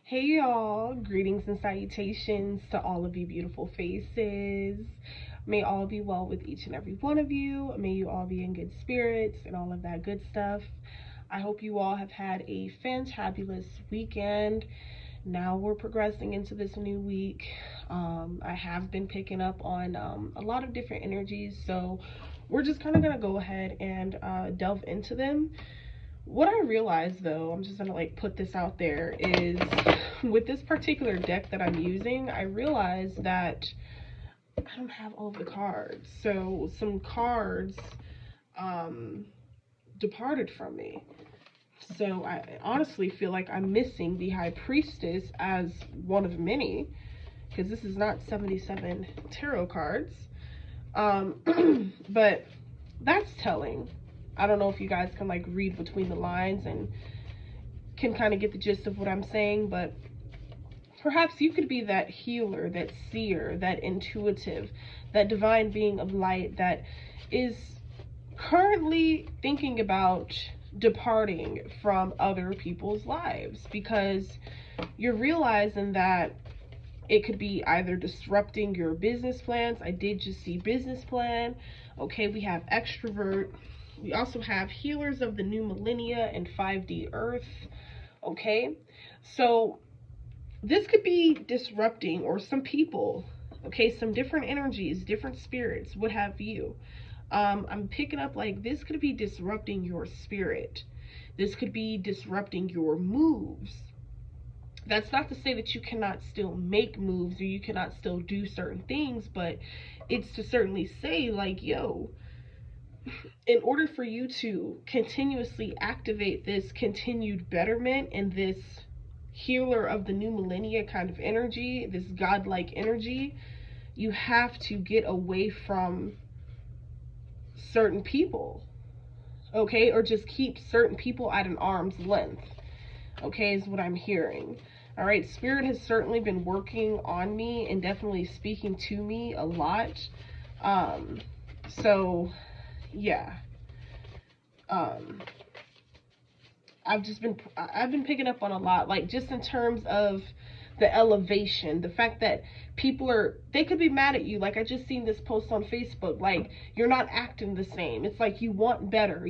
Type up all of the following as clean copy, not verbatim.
Hey y'all, greetings and salutations to all of you beautiful faces. May all be well with each and every one of you. May you all be in good spirits and all of that good stuff. I hope you all have had a fantabulous weekend. Now we're progressing into this new week. I have been picking up on a lot of different energies, so we're just kind of going to go ahead and delve into them. What I realized though, I'm just gonna like put this out there, is with this particular deck that I'm using, I realized that I don't have all of the cards. So some cards um departed from me. So I honestly feel like I'm missing the High Priestess as one of many, because this is not 77 tarot cards. But that's telling. I don't know if you guys can like read between the lines and can kind of get the gist of what I'm saying, but perhaps you could be that healer, that seer, that intuitive, that divine being of light that is currently thinking about departing from other people's lives, because you're realizing that it could be either disrupting your business plans. I did just see business plan. Okay, we have extrovert. We also have healers of the new millennia and 5D earth. Okay, so this could be disrupting, or some people, okay, some different energies, different spirits, what have you. I'm picking up like this could be disrupting your spirit. This could be disrupting your moves. That's not to say that you cannot still make moves or you cannot still do certain things, but it's to certainly say like, yo, in order for you to continuously activate this continued betterment and this healer of the new millennia kind of energy, this godlike energy, you have to get away from certain people, okay? Or just keep certain people at an arm's length, okay, is what I'm hearing. All right, Spirit has certainly been working on me and definitely speaking to me a lot. So yeah. I've been picking up on a lot, like just in terms of the elevation, the fact that they could be mad at you. Like I just seen this post on Facebook, like you're not acting the same. It's like you want better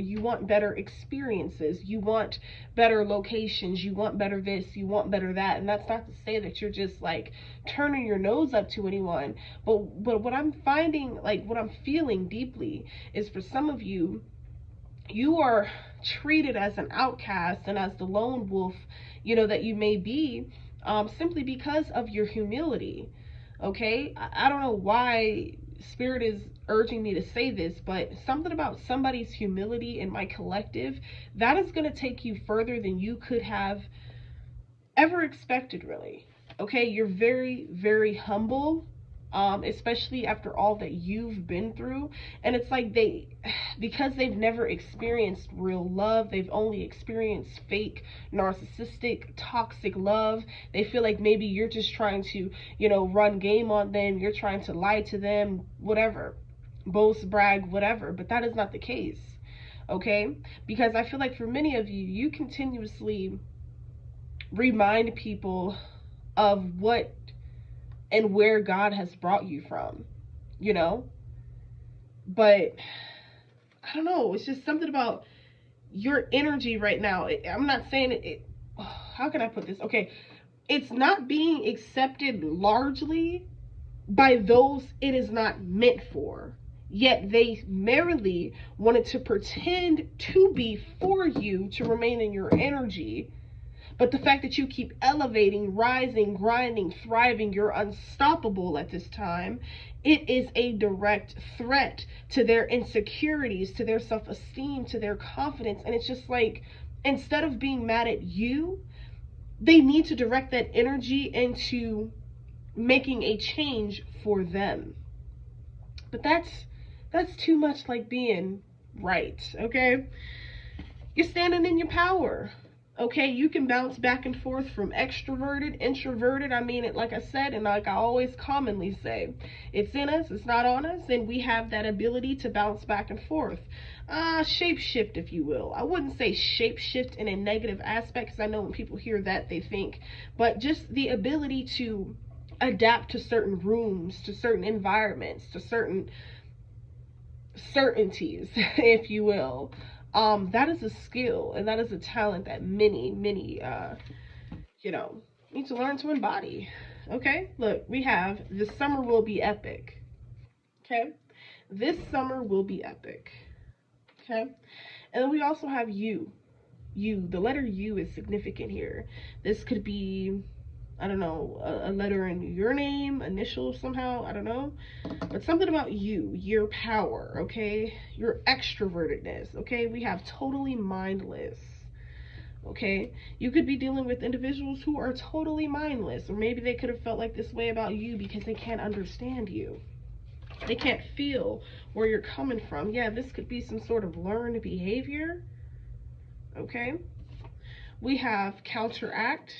experiences, you want better locations, you want better this, you want better that. And that's not to say that you're just like turning your nose up to anyone, but what I'm finding, like what I'm feeling deeply, is for some of you, you are treated as an outcast and as the lone wolf, that you may be, simply because of your humility. Okay, I don't know why Spirit is urging me to say this, but something about somebody's humility in my collective, that is going to take you further than you could have ever expected, really. Okay, you're very, very humble, especially after all that you've been through. And it's like because they've never experienced real love, they've only experienced fake, narcissistic, toxic love. They feel like maybe you're just trying to, run game on them, you're trying to lie to them, whatever, boast, brag, whatever. But that is not the case, okay? Because I feel like for many of you, you continuously remind people of what and where God has brought you from, you know? But I don't know, it's just something about your energy right now. I'm not saying how can I put this? Okay, it's not being accepted largely by those it is not meant for. Yet they merely wanted to pretend to be for you to remain in your energy. But the fact that you keep elevating, rising, grinding, thriving, you're unstoppable at this time, it is a direct threat to their insecurities, to their self-esteem, to their confidence. And it's just like, instead of being mad at you, they need to direct that energy into making a change for them. But that's too much like being right, okay? You're standing in your power. Okay, you can bounce back and forth from extroverted, introverted. I mean it, like I said, and like I always commonly say, it's in us, it's not on us, and we have that ability to bounce back and forth. Shape shift, if you will. I wouldn't say shape shift in a negative aspect, because I know when people hear that, they think, but just the ability to adapt to certain rooms, to certain environments, to certain certainties, if you will. That is a skill and that is a talent that many you know, need to learn to embody. Okay, look, we have this summer will be epic. Okay, this summer will be epic. Okay, and then we also have you. You, the letter U is significant here. This could be, I don't know, a letter in your name, initial somehow, I don't know. But something about you, your power, okay? Your extrovertedness, okay? We have totally mindless, okay? You could be dealing with individuals who are totally mindless, or maybe they could have felt like this way about you because they can't understand you. They can't feel where you're coming from. Yeah, this could be some sort of learned behavior, okay? We have counteract.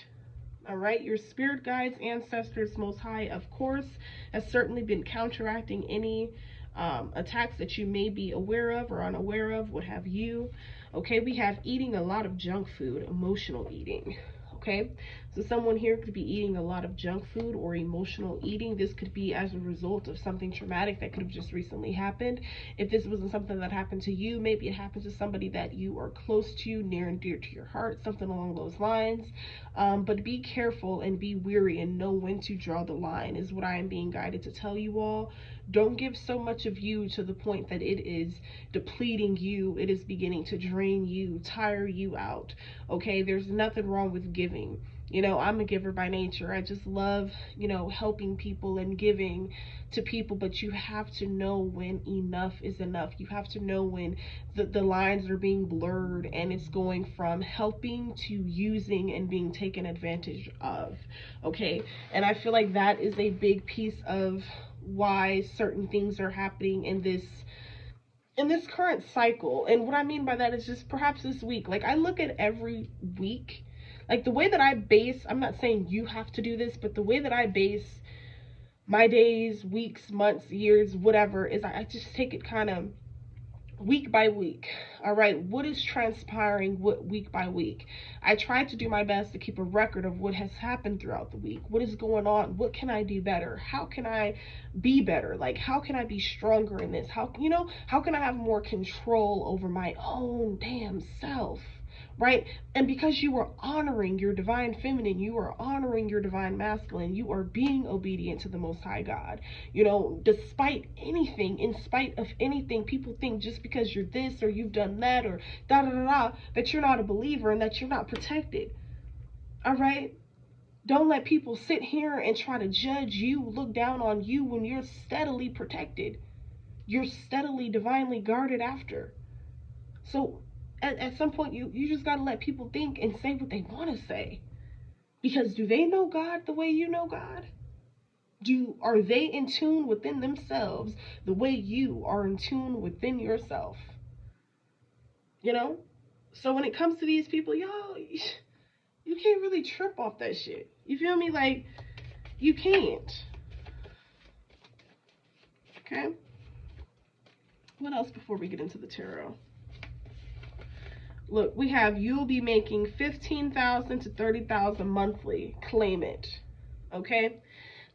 All right, your spirit guides, ancestors, most high, of course, has certainly been counteracting any attacks that you may be aware of or unaware of, what have you. Okay, we have eating a lot of junk food, emotional eating. Okay, so someone here could be eating a lot of junk food or emotional eating. This could be as a result of something traumatic that could have just recently happened. If this wasn't something that happened to you, maybe it happened to somebody that you are close to, near and dear to your heart, something along those lines. But be careful and be wary and know when to draw the line is what I am being guided to tell you all. Don't give so much of you to the point that it is depleting you. It is beginning to drain you, tire you out. Okay, there's nothing wrong with giving. You know, I'm a giver by nature. I just love, you know, helping people and giving to people, but you have to know when enough is enough. You have to know when the lines are being blurred and it's going from helping to using and being taken advantage of. Okay, and I feel like that is a big piece of why certain things are happening in this current cycle. And what I mean by that is just perhaps this week. Like I look at every week, like the way that I base, I'm not saying you have to do this, but the way that I base my days, weeks, months, years, whatever, is I just take it kind of week by week. All right, what is transpiring what week by week? I try to do my best to keep a record of what has happened throughout the week. What is going on? What can I do better? How can I be better? Like how can I be stronger in this? How, you know, how can I have more control over my own damn self? Right? And because you are honoring your divine feminine, you are honoring your divine masculine, you are being obedient to the Most High God. You know, despite anything, in spite of anything, people think just because you're this or you've done that or da da da da, that you're not a believer and that you're not protected. All right? Don't let people sit here and try to judge you, look down on you when you're steadily protected. You're steadily divinely guarded after. So at some point you just gotta let people think and say what they want to say, because do they know God the way you know God? Are they in tune within themselves the way you are in tune within yourself? You know, so when it comes to these people, y'all, you can't really trip off that shit. You feel me? Like you can't. Okay, what else before we get into the tarot? Look, we have you'll be making 15,000 to 30,000 monthly. Claim it. Okay?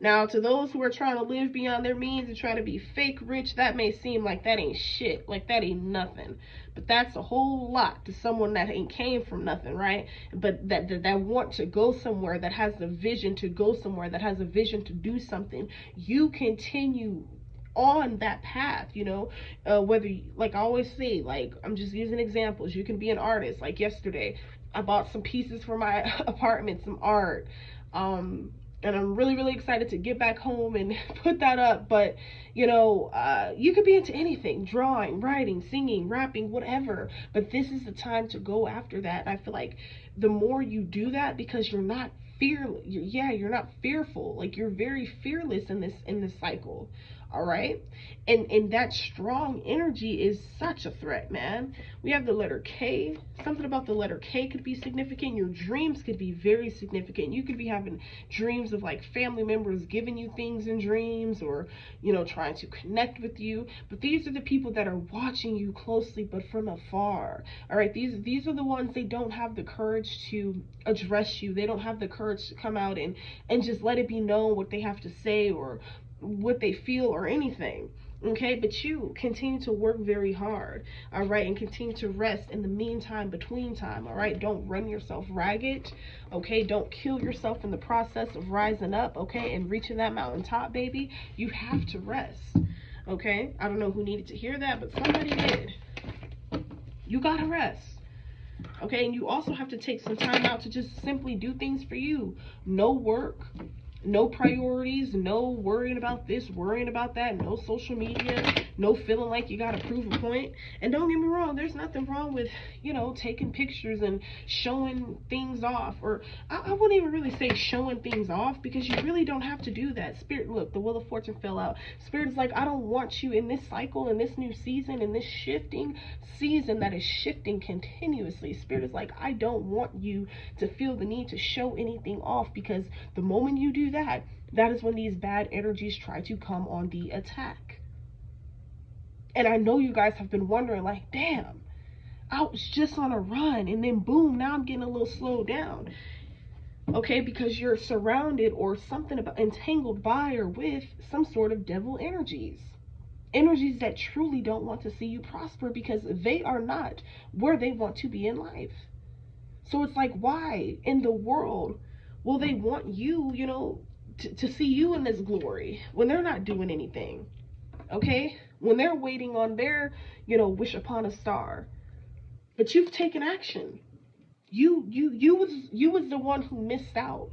Now, to those who are trying to live beyond their means and try to be fake rich, that may seem like that ain't shit. Like that ain't nothing. But that's a whole lot to someone that ain't came from nothing, right? But that want to go somewhere, that has the vision to go somewhere, that has a vision to do something. You continue on that path, you know, whether, like I always say, like I'm just using examples. You can be an artist. Like yesterday I bought some pieces for my apartment, some art, and I'm really excited to get back home and put that up. But you know, you could be into anything: drawing, writing, singing, rapping, whatever. But this is the time to go after that. And I feel like the more you do that, because you're not you're not fearful. Like, you're very fearless in this cycle. All right. And that strong energy is such a threat, man. We have the letter K. Something about the letter K could be significant. Your dreams could be very significant. You could be having dreams of like family members giving you things in dreams, or, you know, trying to connect with you. But these are the people that are watching you closely, but from afar. All right. These are the ones, they don't have the courage to address you. They don't have the courage to come out and just let it be known what they have to say, or what they feel, or anything. Okay, but you continue to work very hard. All right, and continue to rest in the meantime, between time. All right, don't run yourself ragged. Okay, don't kill yourself in the process of rising up. Okay, and reaching that mountaintop, baby. You have to rest. Okay, I don't know who needed to hear that, but somebody did. You gotta rest. Okay, and you also have to take some time out to just simply do things for you. No work, no priorities, no worrying about this, worrying about that, no social media, no feeling like you gotta prove a point. And don't get me wrong, there's nothing wrong with, you know, taking pictures and showing things off. Or I wouldn't even really say showing things off, because you really don't have to do that. Spirit, look, the Wheel of Fortune fell out. Spirit is like, I don't want you in this cycle, in this new season, in this shifting season that is shifting continuously. Spirit is like, I don't want you to feel the need to show anything off, because the moment you do that, that is when these bad energies try to come on the attack. And I know you guys have been wondering, like, damn, I was just on a run, and then boom, now I'm getting a little slowed down. Okay, because you're surrounded or something about entangled by or with some sort of devil energies. Energies that truly don't want to see you prosper, because they are not where they want to be in life. So it's like, why in the world will they want you, you know, to see you in this glory when they're not doing anything? Okay, when they're waiting on their, you know, wish upon a star. But you've taken action. You was the one who missed out.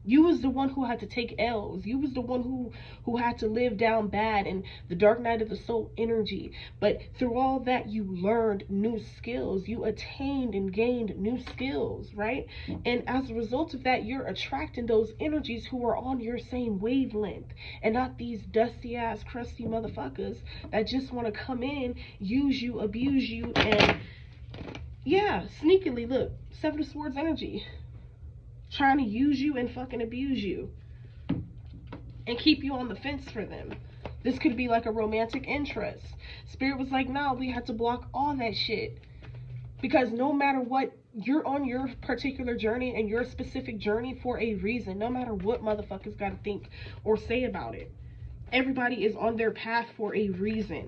You was the one who had to take L's. You was the one who had to live down bad and the dark night of the soul energy. But through all that, you learned new skills. You attained and gained new skills, right? And as a result of that, you're attracting those energies who are on your same wavelength, and not these dusty ass, crusty motherfuckers that just want to come in, use you, abuse you, and yeah, sneakily, look, Seven of Swords energy, trying to use you and fucking abuse you and keep you on the fence for them. This could be like a romantic interest. Spirit was like, no, we had to block all that shit, because no matter what, you're on your particular journey and your specific journey for a reason. No matter what motherfuckers gotta think or say about it, everybody is on their path for a reason.